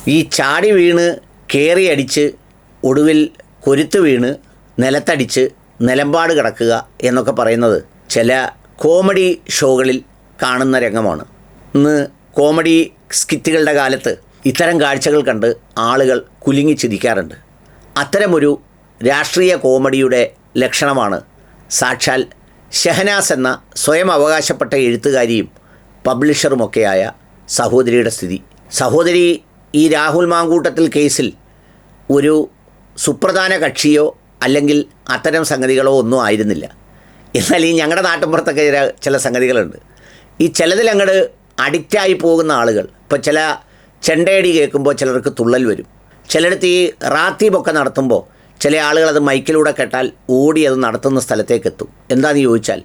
ഈ ചാടി വീണ് കയറിയടിച്ച് ഒടുവിൽ കൊരുത്ത് വീണ് നിലത്തടിച്ച് നിലമ്പാട് കിടക്കുക എന്നൊക്കെ പറയുന്നത് ചില കോമഡി ഷോകളിൽ കാണുന്ന രംഗമാണ്. ഇന്ന് കോമഡി സ്കിറ്റുകളുടെ കാലത്ത് ഇത്തരം കാഴ്ചകൾ കണ്ട് ആളുകൾ കുലുങ്ങി ചിരിക്കാറുണ്ട്. അത്തരമൊരു രാഷ്ട്രീയ കോമഡിയുടെ ലക്ഷണമാണ് സാക്ഷാൽ ഷെഹനാസ് എന്ന സ്വയം അവകാശപ്പെട്ട എഴുത്തുകാരിയും പബ്ലിഷറുമൊക്കെയായ സഹോദരിയുടെ സ്ഥിതി. സഹോദരി ഈ രാഹുൽ മാങ്കൂട്ടത്തിൽ കേസിൽ ഒരു സുപ്രധാന കക്ഷിയോ അല്ലെങ്കിൽ അത്തരം സംഗതികളോ ഒന്നും ആയിരുന്നില്ല. എന്നാൽ ഈ ഞങ്ങളുടെ നാട്ടിൻപുറത്തൊക്കെ ചില സംഗതികളുണ്ട്. ഈ ചിലതിലങ്ങോട്ട് അഡിക്റ്റായി പോകുന്ന ആളുകൾ, ഇപ്പോൾ ചില ചെണ്ടയടി കേൾക്കുമ്പോൾ ചിലർക്ക് തുള്ളൽ വരും. ചിലയിടത്ത് ഈ റാത്തീബൊക്കെ നടത്തുമ്പോൾ ചില ആളുകൾ അത് മൈക്കിലൂടെ കേട്ടാൽ ഓടി അത് നടത്തുന്ന സ്ഥലത്തേക്ക് എത്തും. എന്താണെന്ന് ചോദിച്ചാൽ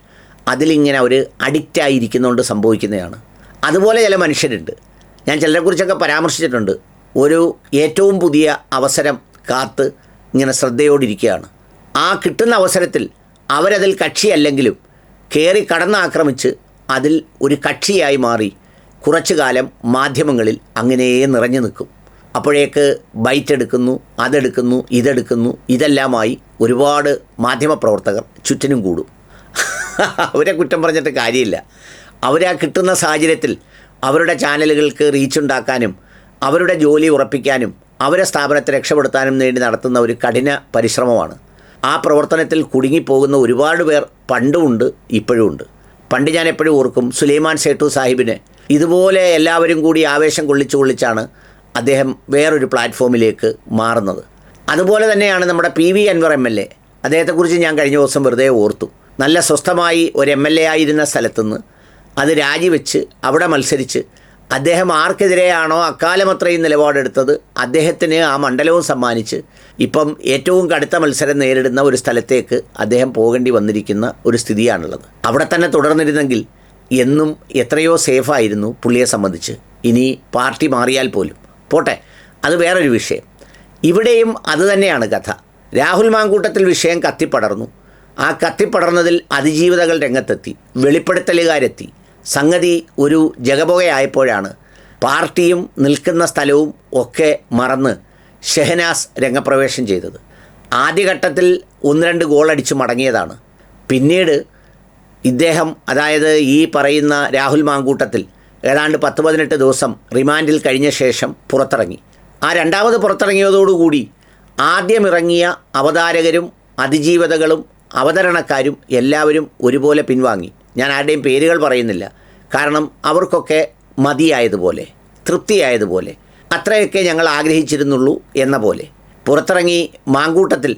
അതിലിങ്ങനെ അവർ അഡിക്റ്റായിരിക്കുന്നതുകൊണ്ട് സംഭവിക്കുന്നതാണ്. അതുപോലെ ചില മനുഷ്യരുണ്ട്. ഞാൻ ചിലരെക്കുറിച്ചൊക്കെ പരാമർശിച്ചിട്ടുണ്ട്. ഒരു ഏറ്റവും പുതിയ അവസരം കാത്ത് ഇങ്ങനെ ശ്രദ്ധയോടിരിക്കുകയാണ്. ആ കിട്ടുന്ന അവസരത്തിൽ അവരതിൽ കക്ഷിയല്ലെങ്കിലും കയറി കടന്നാക്രമിച്ച് അതിൽ ഒരു കക്ഷിയായി മാറി കുറച്ചു കാലം മാധ്യമങ്ങളിൽ അങ്ങനെ നിറഞ്ഞു നിൽക്കും. അപ്പോഴേക്ക് ബൈറ്റ് എടുക്കുന്നു, അതെടുക്കുന്നു, ഇതെടുക്കുന്നു, ഇതെല്ലാമായി ഒരുപാട് മാധ്യമപ്രവർത്തകർ ചുറ്റിനും കൂടും. അവരെ കുറ്റം പറഞ്ഞിട്ട് കാര്യമില്ല. അവരാ കിട്ടുന്ന സാഹചര്യത്തിൽ അവരുടെ ചാനലുകൾക്ക് റീച്ചുണ്ടാക്കാനും അവരുടെ ജോലി ഉറപ്പിക്കാനും അവരെ സ്ഥാപനത്തെ രക്ഷപ്പെടുത്താനും വേണ്ടി നടത്തുന്ന ഒരു കഠിന പരിശ്രമമാണ്. ആ പ്രവർത്തനത്തിൽ കുടുങ്ങിപ്പോകുന്ന ഒരുപാട് പേർ പണ്ടുമുണ്ട്, ഇപ്പോഴുമുണ്ട്. പണ്ട് ഞാൻ എപ്പോഴും ഓർക്കും, സുലൈമാൻ സേട്ടു സാഹിബിനെ ഇതുപോലെ എല്ലാവരും കൂടി ആവേശം കൊള്ളിച്ചാണ് അദ്ദേഹം വേറൊരു പ്ലാറ്റ്ഫോമിലേക്ക് മാറുന്നത്. അതുപോലെ തന്നെയാണ് നമ്മുടെ PV അൻവർ MLA. അദ്ദേഹത്തെക്കുറിച്ച് ഞാൻ കഴിഞ്ഞ ദിവസം വെറുതെ ഓർത്തു. നല്ല സ്വസ്ഥമായി ഒരു MLA ആയിരുന്ന സ്ഥലത്തുനിന്ന് അത് രാജിവെച്ച് അവിടെ മത്സരിച്ച് അദ്ദേഹം ആർക്കെതിരെയാണോ അക്കാലം അത്രയും നിലപാടെടുത്തത് അദ്ദേഹത്തിന് ആ മണ്ഡലവും സമ്മാനിച്ച് ഇപ്പം ഏറ്റവും കടുത്ത മത്സരം നേരിടുന്ന ഒരു സ്ഥലത്തേക്ക് അദ്ദേഹം പോകേണ്ടി വന്നിരിക്കുന്ന ഒരു സ്ഥിതിയാണുള്ളത്. അവിടെ തന്നെ തുടർന്നിരുന്നെങ്കിൽ എന്നും എത്രയോ സേഫായിരുന്നു പുള്ളിയെ സംബന്ധിച്ച്. ഇനി പാർട്ടി മാറിയാൽ പോലും പോട്ടെ, അത് വേറൊരു വിഷയം. ഇവിടെയും അതുതന്നെയാണ് കഥ. രാഹുൽ മാങ്കൂട്ടത്തിൽ വിഷയം കത്തിപ്പടർന്നു. ആ കത്തിപ്പടർന്നതിൽ അതിജീവിതകൾ രംഗത്തെത്തി, വെളിപ്പെടുത്തലുകാരെത്തി. സംഗതി ഒരു ജഗപുകയായപ്പോഴാണ് പാർട്ടിയും നിൽക്കുന്ന സ്ഥലവും ഒക്കെ മറന്ന് ഷെഹനാസ് രംഗപ്രവേശം ചെയ്തത്. ആദ്യഘട്ടത്തിൽ 1-2 ഗോളടിച്ച് മടങ്ങിയതാണ്. പിന്നീട് ഇദ്ദേഹം, അതായത് ഈ പറയുന്ന രാഹുൽ മാങ്കൂട്ടത്തിൽ, ഏതാണ്ട് 10-18 ദിവസം റിമാൻഡിൽ കഴിഞ്ഞ ശേഷം പുറത്തിറങ്ങി. ആ രണ്ടാമത് പുറത്തിറങ്ങിയതോടുകൂടി ആദ്യം ഇറങ്ങിയ അവതാരകരും അതിജീവതകളും അവതരണക്കാരും എല്ലാവരും ഒരുപോലെ പിൻവാങ്ങി. ഞാൻ ആരുടെയും പേരുകൾ പറയുന്നില്ല. കാരണം അവർക്കൊക്കെ മതിയായതുപോലെ, തൃപ്തിയായതുപോലെ, അത്രയൊക്കെ ഞങ്ങൾ ആഗ്രഹിച്ചിരുന്നുള്ളൂ എന്ന പോലെ പുറത്തിറങ്ങി. മാങ്കൂട്ടത്തിൽ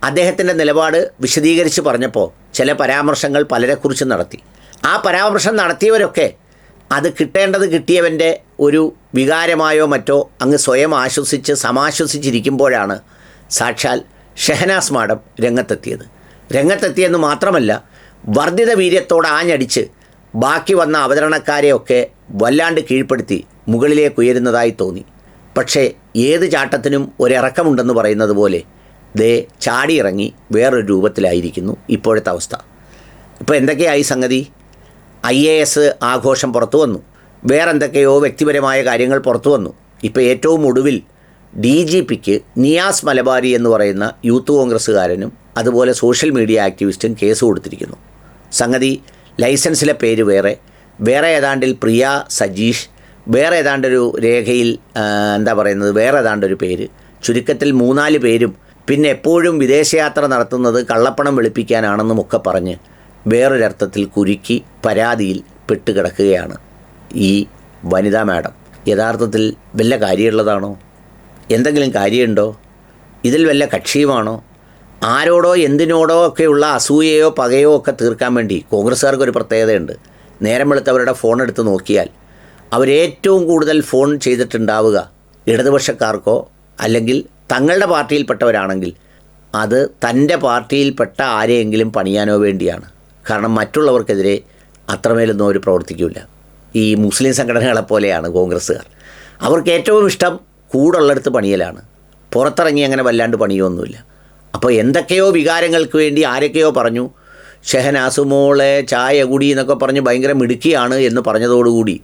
അദ്ദേഹത്തിൻ്റെ നിലപാട് വിശദീകരിച്ച് പറഞ്ഞപ്പോൾ ചില പരാമർശങ്ങൾ പലരെക്കുറിച്ച് നടത്തി. ആ പരാമർശം നടത്തിയവരൊക്കെ അത് കിട്ടേണ്ടത് കിട്ടിയവൻ്റെ ഒരു വികാരമായോ മറ്റോ അങ്ങ് സ്വയം ആശ്വസിച്ച് സമാശ്വസിച്ചിരിക്കുമ്പോഴാണ് സാക്ഷാൽ ഷെഹനാസ് മാഡം രംഗത്തെത്തിയെന്ന് മാത്രമല്ല, വർദ്ധിത വീര്യത്തോടെ ആഞ്ഞടിച്ച് ബാക്കി വന്ന അവതരണക്കാരെയൊക്കെ വല്ലാണ്ട് കീഴ്പ്പെടുത്തി മുകളിലേക്ക് ഉയരുന്നതായി തോന്നി. പക്ഷേ ഏത് ചാട്ടത്തിനും ഒരിറക്കമുണ്ടെന്ന് പറയുന്നത് പോലെ ദേ ചാടിയിറങ്ങി വേറൊരു രൂപത്തിലായിരിക്കുന്നു ഇപ്പോഴത്തെ അവസ്ഥ. ഇപ്പോൾ എന്തൊക്കെയായി സംഗതി? IAS ആഘോഷം പുറത്തു വന്നു, വേറെന്തൊക്കെയോ വ്യക്തിപരമായ കാര്യങ്ങൾ പുറത്തു വന്നു. ഇപ്പോൾ ഏറ്റവും ഒടുവിൽ DGPക്ക് നിയാസ് മലബാരി എന്ന് പറയുന്ന യൂത്ത് കോൺഗ്രസ്സുകാരനും അതുപോലെ സോഷ്യൽ മീഡിയ ആക്ടിവിസ്റ്റും കേസ് കൊടുത്തിരിക്കുന്നു. സംഗതി ലൈസൻസിലെ പേര് വേറെ ഏതാണ്ടിൽ പ്രിയ സജീഷ്, വേറെ ഏതാണ്ടൊരു രേഖയിൽ വേറെ ഏതാണ്ടൊരു പേര്, ചുരുക്കത്തിൽ 3-4 പേരും. പിന്നെ എപ്പോഴും വിദേശയാത്ര നടത്തുന്നത് കള്ളപ്പണം വെളുപ്പിക്കാനാണെന്നുമൊക്കെ പറഞ്ഞ് വേറൊരർത്ഥത്തിൽ കുരുക്കി പരാതിയിൽ പെട്ടുകിടക്കുകയാണ് ഈ വനിതാ മാഡം. യഥാർത്ഥത്തിൽ വല്ല കാര്യമുള്ളതാണോ? എന്തെങ്കിലും കാര്യമുണ്ടോ? ഇതിൽ വല്ല കക്ഷിയുമാണോ? ആരോടോ എന്തിനോടോ ഒക്കെയുള്ള അസൂയയോ പകയോ ഒക്കെ തീർക്കാൻ വേണ്ടി കോൺഗ്രസ്സുകാർക്കൊരു പ്രത്യേകതയുണ്ട്. നേരം വെളുത്തവരുടെ ഫോൺ എടുത്ത് നോക്കിയാൽ അവരേറ്റവും കൂടുതൽ ഫോൺ ചെയ്തിട്ടുണ്ടാവുക ഇടതുപക്ഷക്കാർക്കോ അല്ലെങ്കിൽ തങ്ങളുടെ പാർട്ടിയിൽപ്പെട്ടവരാണെങ്കിൽ അത് തൻ്റെ പാർട്ടിയിൽപ്പെട്ട ആരെയെങ്കിലും പണിയാനോ വേണ്ടിയാണ്. കാരണം മറ്റുള്ളവർക്കെതിരെ അത്രമേലൊന്നും അവർ പ്രവർത്തിക്കില്ല. ഈ മുസ്ലിം സംഘടനകളെപ്പോലെയാണ് കോൺഗ്രസ്സുകാർ. അവർക്ക് ഏറ്റവും ഇഷ്ടം കൂടുള്ളിടത്ത് പണിയലാണ്. പുറത്തിറങ്ങി അങ്ങനെ വല്ലാണ്ട് പണിയൊന്നുമില്ല. അപ്പോൾ എന്തൊക്കെയോ വികാരങ്ങൾക്ക് വേണ്ടി ആരൊക്കെയോ പറഞ്ഞു, ഷെഹനാസ് മോളെ ചായ കുടി എന്നൊക്കെ പറഞ്ഞ് ഭയങ്കര മിടുക്കിയാണ് എന്ന് പറഞ്ഞതോടുകൂടി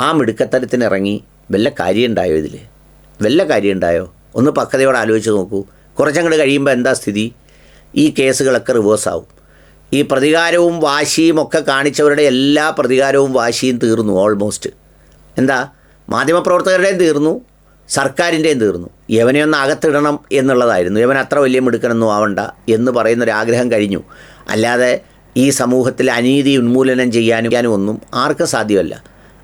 ആ മിടുക്കത്തരത്തിനിറങ്ങി വല്ല കാര്യമുണ്ടായോ ഇതിൽ? വല്ല കാര്യം ഉണ്ടായോ? ഒന്ന് പക്വതയോടെ ആലോചിച്ച് നോക്കൂ. കുറച്ചങ്ങോട്ട് കഴിയുമ്പോൾ എന്താ സ്ഥിതി? ഈ കേസുകളൊക്കെ റിവേഴ്സാവും. ഈ പ്രതികാരവും വാശിയും ഒക്കെ കാണിച്ചവരുടെ എല്ലാ പ്രതികാരവും വാശിയും തീർന്നു ഓൾമോസ്റ്റ്. എന്താ, മാധ്യമപ്രവർത്തകരുടെയും തീർന്നു, സർക്കാരിൻ്റെയും തീർന്നു. യവനെയൊന്ന് അകത്തിടണം എന്നുള്ളതായിരുന്നു. യവൻ അത്ര വലിയ മിടുക്കനൊന്നും ആവണ്ട എന്ന് പറയുന്നൊരാഗ്രഹം കഴിഞ്ഞു. അല്ലാതെ ഈ സമൂഹത്തിൽ അനീതി ഉന്മൂലനം ചെയ്യാനും ഒന്നും ആർക്കും സാധ്യമല്ല.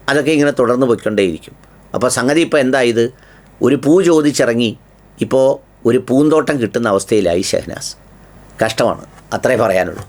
അതൊക്കെ ഇങ്ങനെ തുടർന്ന് പോയിക്കൊണ്ടേയിരിക്കും. അപ്പോൾ സംഗതി ഇപ്പോൾ എന്താ, ഇത് ഒരു പൂ ചോദിച്ചിറങ്ങി ഇപ്പോൾ ഒരു പൂന്തോട്ടം കിട്ടുന്ന അവസ്ഥയിലായി ഷഹനാസ്. കഷ്ടമാണ്, അത്രേ പറയാനുള്ളൂ.